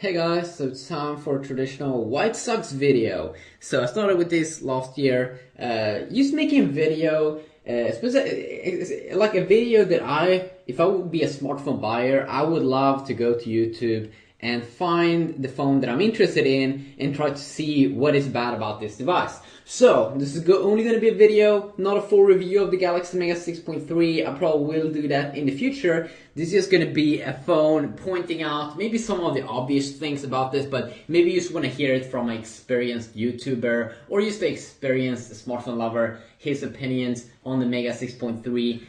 Hey guys, so it's time for a traditional White Sox video. So I started with this last year, just making a video, like a video that if I would be a smartphone buyer, I would love to go to YouTube and find the phone that I'm interested in and try to see what is bad about this device. So, this is only going to be a video, not a full review of the Galaxy Mega 6.3. I probably will do that in the future. This is just going to be a phone pointing out maybe some of the obvious things about this, but maybe you just want to hear it from an experienced YouTuber or just an experienced smartphone lover, his opinions on the Mega 6.3,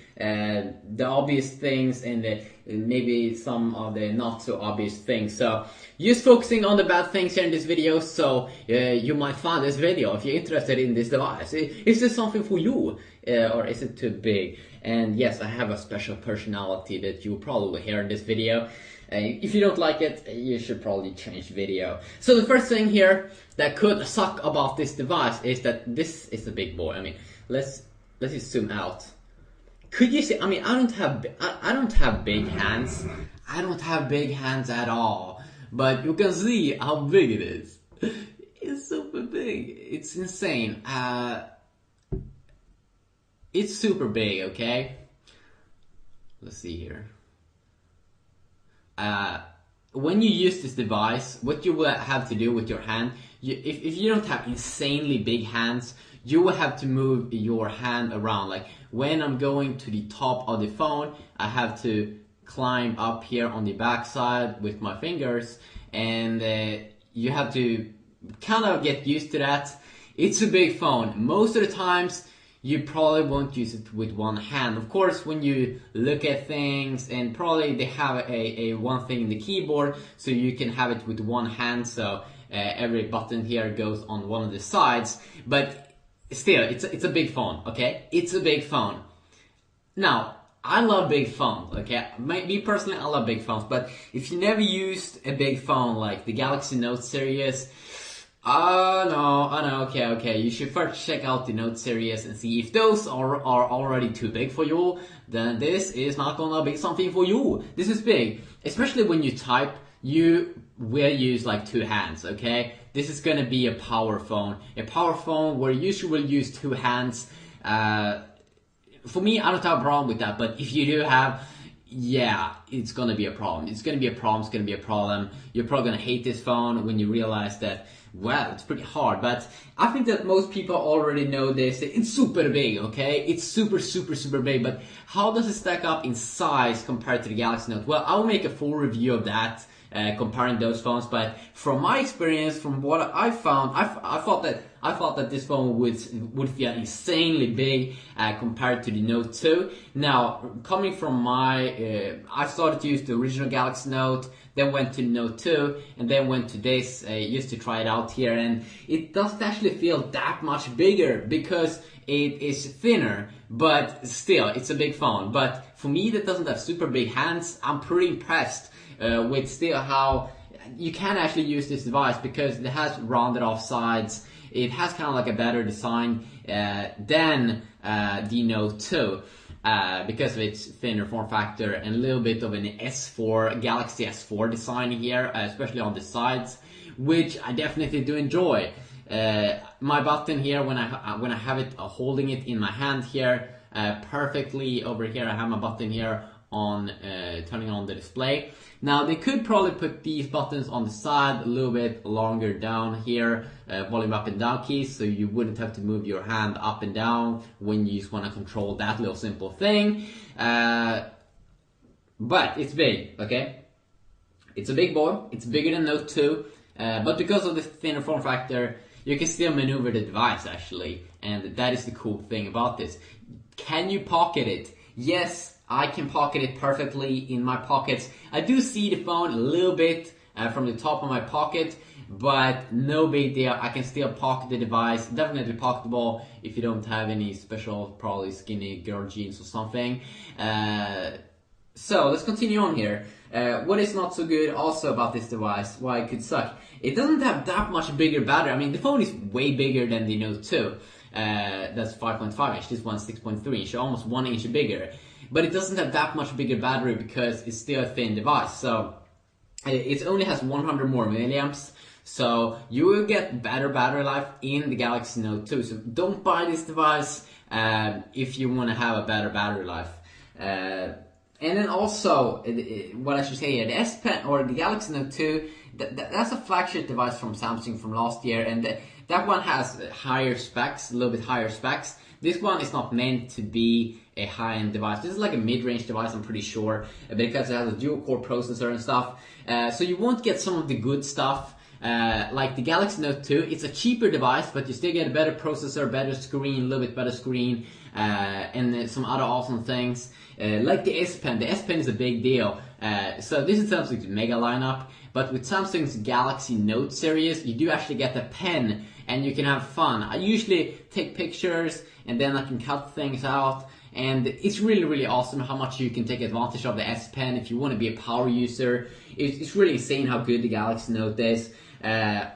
the obvious things and maybe some of the not so obvious things. So just focusing on the bad things here in this video, so you might find this video if you're interested in this device. Is this something for you, or is it too big? And yes, I have a special personality that you will probably hear in this video. If you don't like it, you should probably change video. So the first thing here that could suck about this device is that this is a big boy. I mean, let's just zoom out. Could you see? I mean, I don't have big hands. I don't have big hands at all. But you can see how big it is. It's super big. It's insane. It's super big. Okay. Let's see here. When you use this device, what you will have to do with your hand, if you don't have insanely big hands, you will have to move your hand around. Like when I'm going to the top of the phone, I have to climb up here on the back side with my fingers, and you have to kind of get used to that. It's a big phone. Most of the times, you probably won't use it with one hand. Of course, when you look at things, and probably they have a one thing in the keyboard, so you can have it with one hand, so every button here goes on one of the sides. But still, it's a big phone, okay? It's a big phone. Now, I love big phones, okay? Me personally, I love big phones, but if you never used a big phone like the Galaxy Note series, no, okay. You should first check out the Note series and see if those are already too big for you. Then this is not gonna be something for you. This is big, especially when you type. You will use like two hands, okay? This is gonna be a power phone where you should will use two hands. For me, I don't have a problem with that, but if you do have, yeah, it's gonna be a problem. It's gonna be a problem. You're probably gonna hate this phone when you realize that, well, it's pretty hard. But I think that most people already know this. It's super big, okay? It's super big. But how does it stack up in size compared to the Galaxy Note? Well, I'll make a full review of that, comparing those phones. But from my experience, from what I found, I thought that this phone would feel insanely big compared to the Note 2. Now, coming from I started to use the original Galaxy Note, then went to Note 2, and then went to this, just to try it out here, and it doesn't actually feel that much bigger because it is thinner, but still, it's a big phone. But for me that doesn't have super big hands, I'm pretty impressed with still how you can actually use this device because it has rounded off sides. It has kind of like a better design than the Note 2 because of its thinner form factor and a little bit of an Galaxy S4 design here, especially on the sides, which I definitely do enjoy. My button here, when I have it holding it in my hand here, perfectly over here, I have my button here on turning on the display. Now they could probably put these buttons on the side a little bit longer down here, volume up and down keys, so you wouldn't have to move your hand up and down when you just want to control that little simple thing. But it's big, okay? It's a big boy. It's bigger than Note 2, but because of the thinner form factor, you can still maneuver the device actually, and that is the cool thing about this. Can you pocket it? Yes, I can pocket it perfectly in my pockets. I do see the phone a little bit from the top of my pocket, but no big deal. I can still pocket the device. Definitely pocketable if you don't have any special, probably skinny girl jeans or something. So let's continue on here. What is not so good also about this device, why it could suck, it doesn't have that much bigger battery. I mean, the phone is way bigger than the Note 2. That's 5.5 inch, this one's 6.3 inch, almost 1 inch bigger. But it doesn't have that much bigger battery because it's still a thin device. So it only has 100 more milliamps, so you will get better battery life in the Galaxy Note 2. So don't buy this device if you want to have a better battery life. And then also, what I should say here, the S Pen or the Galaxy Note 2, that's a flagship device from Samsung from last year, and that one has higher specs, a little bit higher specs. This one is not meant to be a high-end device. This is like a mid-range device, I'm pretty sure, because it has a dual-core processor and stuff. So you won't get some of the good stuff. Like the Galaxy Note 2, it's a cheaper device, but you still get a better processor, better screen, a little bit better screen, and some other awesome things. Like the S Pen. The S Pen is a big deal. So this is Samsung's mega lineup, but with Samsung's Galaxy Note series, you do actually get a pen, and you can have fun. I usually take pictures, and then I can cut things out, and it's really, really awesome how much you can take advantage of the S Pen if you want to be a power user. It's really insane how good the Galaxy Note is.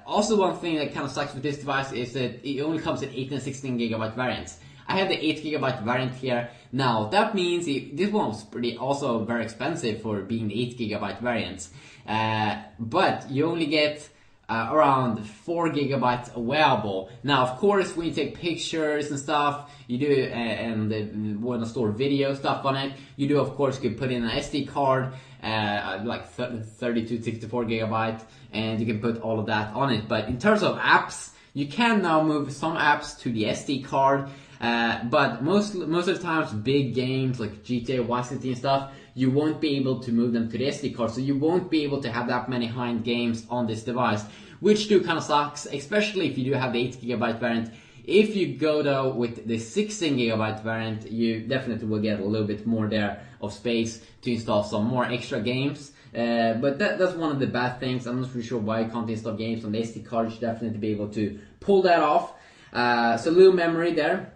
Also, one thing that kind of sucks with this device is that it only comes in 8 and 16 gigabyte variants. I have the 8 gigabyte variant here. Now, that means this one was also very expensive for being the 8 gigabyte variants. But you only get around 4 gigabytes available. Now, of course, when you take pictures and stuff, you do, and want to store video stuff on it, you do, of course, you can put in an SD card, like 32, 64 gigabyte, and you can put all of that on it. But in terms of apps, you can now move some apps to the SD card, but most of the times, big games like GTA, Vice City and stuff, you won't be able to move them to the SD card, so you won't be able to have that many high-end games on this device, which do kind of sucks, especially if you do have the 8 gigabyte variant. If you go though with the 16 gigabyte variant, you definitely will get a little bit more there of space to install some more extra games. But that's one of the bad things. I'm not really sure why you can't install games on the SD card. You should definitely be able to pull that off. So little memory there.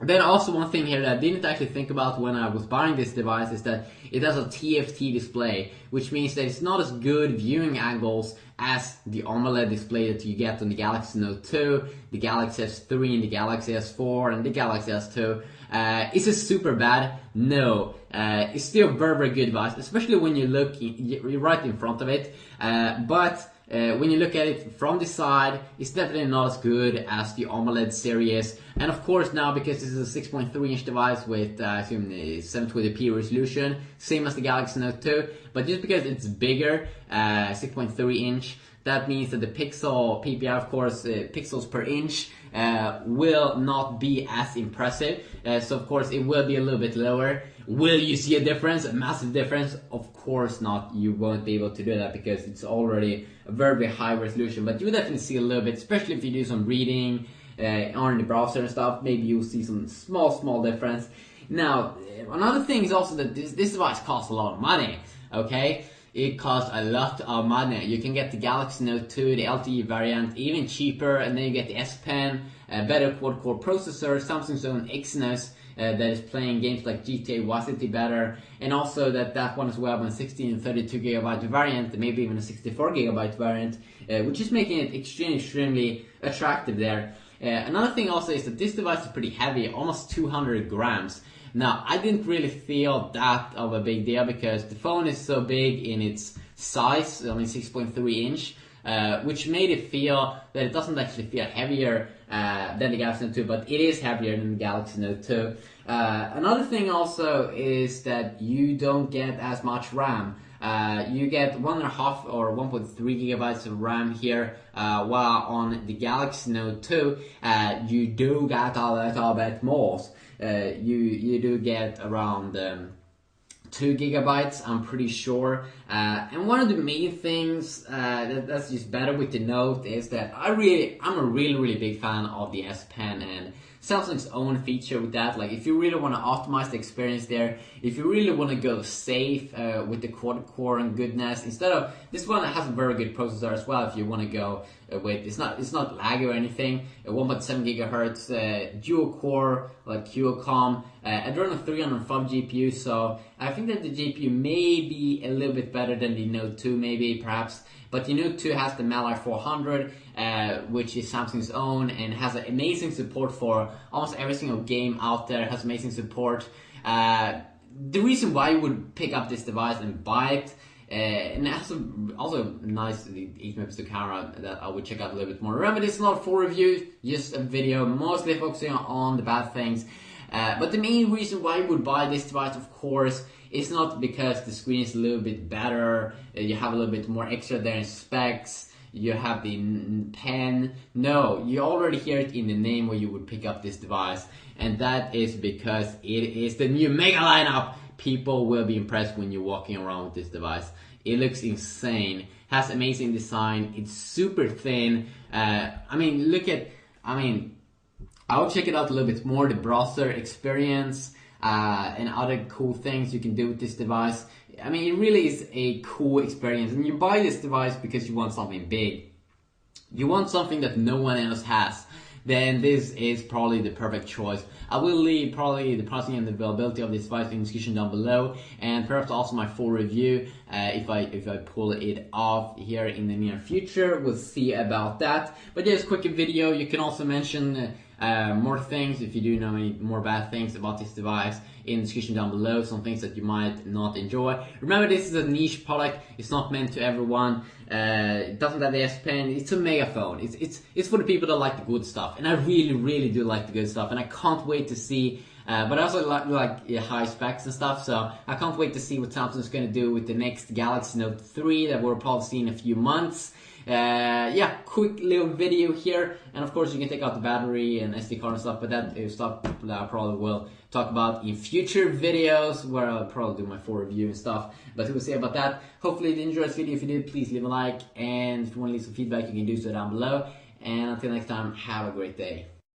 Then also one thing here that I didn't actually think about when I was buying this device is that it has a TFT display, which means that it's not as good viewing angles as the AMOLED display that you get on the Galaxy Note 2, the Galaxy S3, and the Galaxy S4, and the Galaxy S2. Is it super bad? No. It's still a very, very good device, especially when you look you're right in front of it. But when you look at it from the side, it's definitely not as good as the AMOLED series. And of course now, because this is a 6.3 inch device with I assume 720p resolution, same as the Galaxy Note 2, but just because it's bigger, 6.3 inch, that means that the pixel PPI, of course, pixels per inch, will not be as impressive. So of course it will be a little bit lower. Will you see a difference, a massive difference? Of course not. You won't be able to do that because it's already a very, very high resolution. But you will definitely see a little bit, especially if you do some reading on the browser and stuff. Maybe you'll see some small difference. Now, another thing is also that this device costs a lot of money. Okay, it costs a lot of money. You can get the Galaxy Note 2, the LTE variant, even cheaper, and then you get the S Pen, a better quad-core processor, Samsung's own Exynos, that is playing games like GTA, Vice City better, and also that one as well on 16 and 32 gigabyte variant, maybe even a 64 gigabyte variant, which is making it extremely attractive there. Another thing also is that this device is pretty heavy, almost 200 grams. Now, I didn't really feel that of a big deal because the phone is so big in its size, I mean 6.3 inch, which made it feel that it doesn't actually feel heavier than the Galaxy Note 2, but it is heavier than the Galaxy Note 2. Another thing also is that you don't get as much RAM. You get 1.5 or 1.3 gigabytes of RAM here, while on the Galaxy Note 2, you do get a little bit more. You do get around 2 gigabytes, I'm pretty sure. And one of the main things that's just better with the Note is that I'm a really big fan of the S Pen and Samsung's own feature with that. Like, if you really want to optimize the experience there, if you really want to go safe with the quad core and goodness, instead of this one has a very good processor as well. If you want to go with it's not laggy or anything, 1.7 gigahertz dual core like Qualcomm, Adreno 305 GPU. So I think that the GPU may be a little bit better than the Note 2, maybe perhaps. But the Note 2 has the Mali 400, which is Samsung's own, and has amazing support for almost every single game out there. Has amazing support. The reason why you would pick up this device and buy it And also nice 8 megapixel camera that I would check out a little bit more. Remember, this is not a full review, just a video mostly focusing on the bad things. But the main reason why you would buy this device, of course, is not because the screen is a little bit better, you have a little bit more extra there in specs, you have the pen. No, you already hear it in the name where you would pick up this device, and that is because it is the new Mega lineup. People will be impressed when you're walking around with this device. It looks insane, has amazing design, it's super thin. I'll check it out a little bit more, the browser experience and other cool things you can do with this device. I mean, it really is a cool experience, and you buy this device because you want something big. You want something that no one else has. Then this is probably the perfect choice. I will leave probably the pricing and the availability of this device in the description down below, and perhaps also my full review if I pull it off here in the near future. We'll see about that. But just a quick video. You can also mention more things if you do know any more bad things about this device in the description down below, some things that you might not enjoy. Remember, this is a niche product, it's not meant to everyone. It doesn't have the S Pen, it's a megaphone. It's for the people that like the good stuff, and I really do like the good stuff, and I can't wait to see. But I also like high specs and stuff, so I can't wait to see what Samsung's going to do with the next Galaxy Note 3 that we'll probably see in a few months. Yeah, quick little video here, and of course you can take out the battery and SD card and stuff, but that is stuff that I probably will talk about in future videos where I'll probably do my full review and stuff, but we'll see about that. Hopefully you enjoyed this video. If you did, please leave a like, and if you want to leave some feedback you can do so down below, and until next time, have a great day.